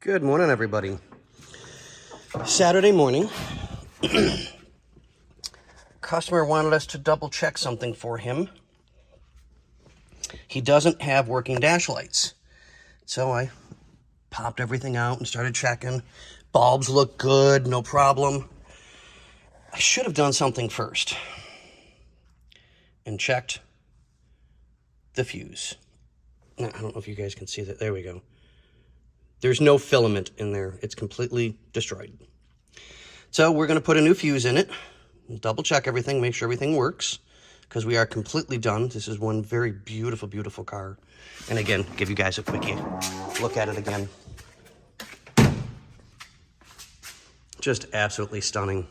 Good morning, everybody. Saturday morning. Customer wanted us to double check something for him. He doesn't have working dash lights. So I popped everything out and started checking. Bulbs look good, no problem. I should have done something first and checked the fuse. Now, I don't know if you guys can see that. There we go. There's no filament in there. It's completely destroyed. So we're going to put a new fuse in it. We'll double check everything, make sure everything works, because we are completely done. This is one very beautiful, beautiful car. And again, give you guys a quickie look at it again. Just absolutely stunning.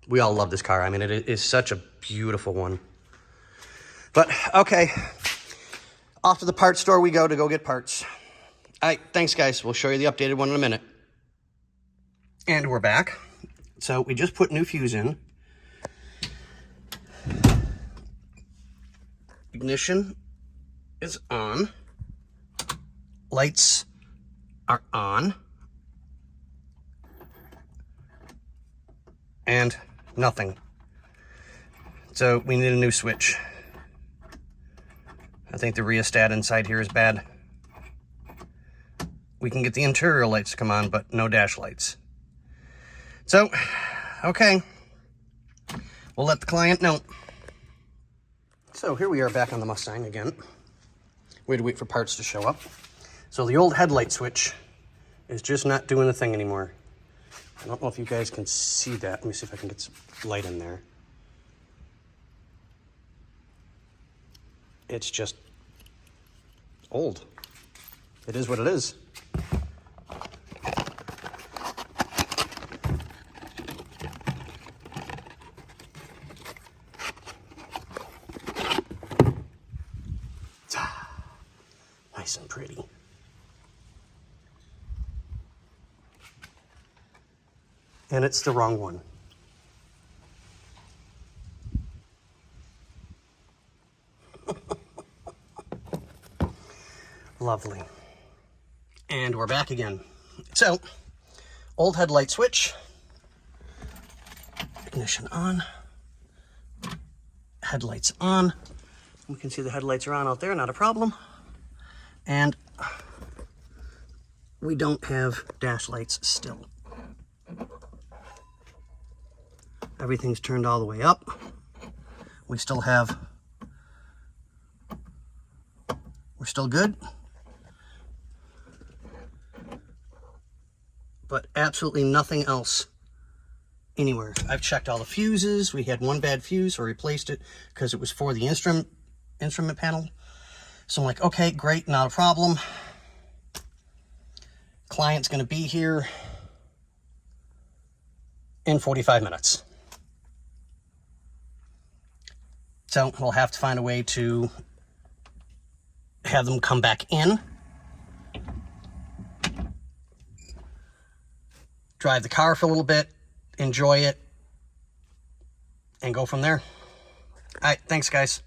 We all love this car. I mean, it is such a beautiful one. But, okay. Off to the parts store we go to go get parts. All right, thanks, guys. We'll show you the updated one in a minute. And we're back. So we just put new fuse in. Ignition is on. Lights are on. And nothing. So we need a new switch. I think the rheostat inside here is bad. We can get the interior lights to come on, but no dash lights. So, okay. We'll let the client know. So here we are back on the Mustang again. We had to wait for parts to show up. So the old headlight switch is just not doing the thing anymore. I don't know if you guys can see that. Let me see if I can get some light in there. It's just old. It is what it is. Nice and pretty. And it's the wrong one. Lovely. And we're back again. So, old headlight switch. Ignition on. Headlights on. We can see the headlights are on out there, not a problem. And we don't have dash lights still. Everything's turned all the way up. We still have, we're still good. But absolutely nothing else anywhere. I've checked all the fuses. We had one bad fuse, so I replaced it because it was for the instrument panel. So I'm like, okay, great, not a problem. Client's gonna be here in 45 minutes. So we'll have to find a way to have them come back in, drive the car for a little bit, enjoy it, and go from there. All right, thanks, guys.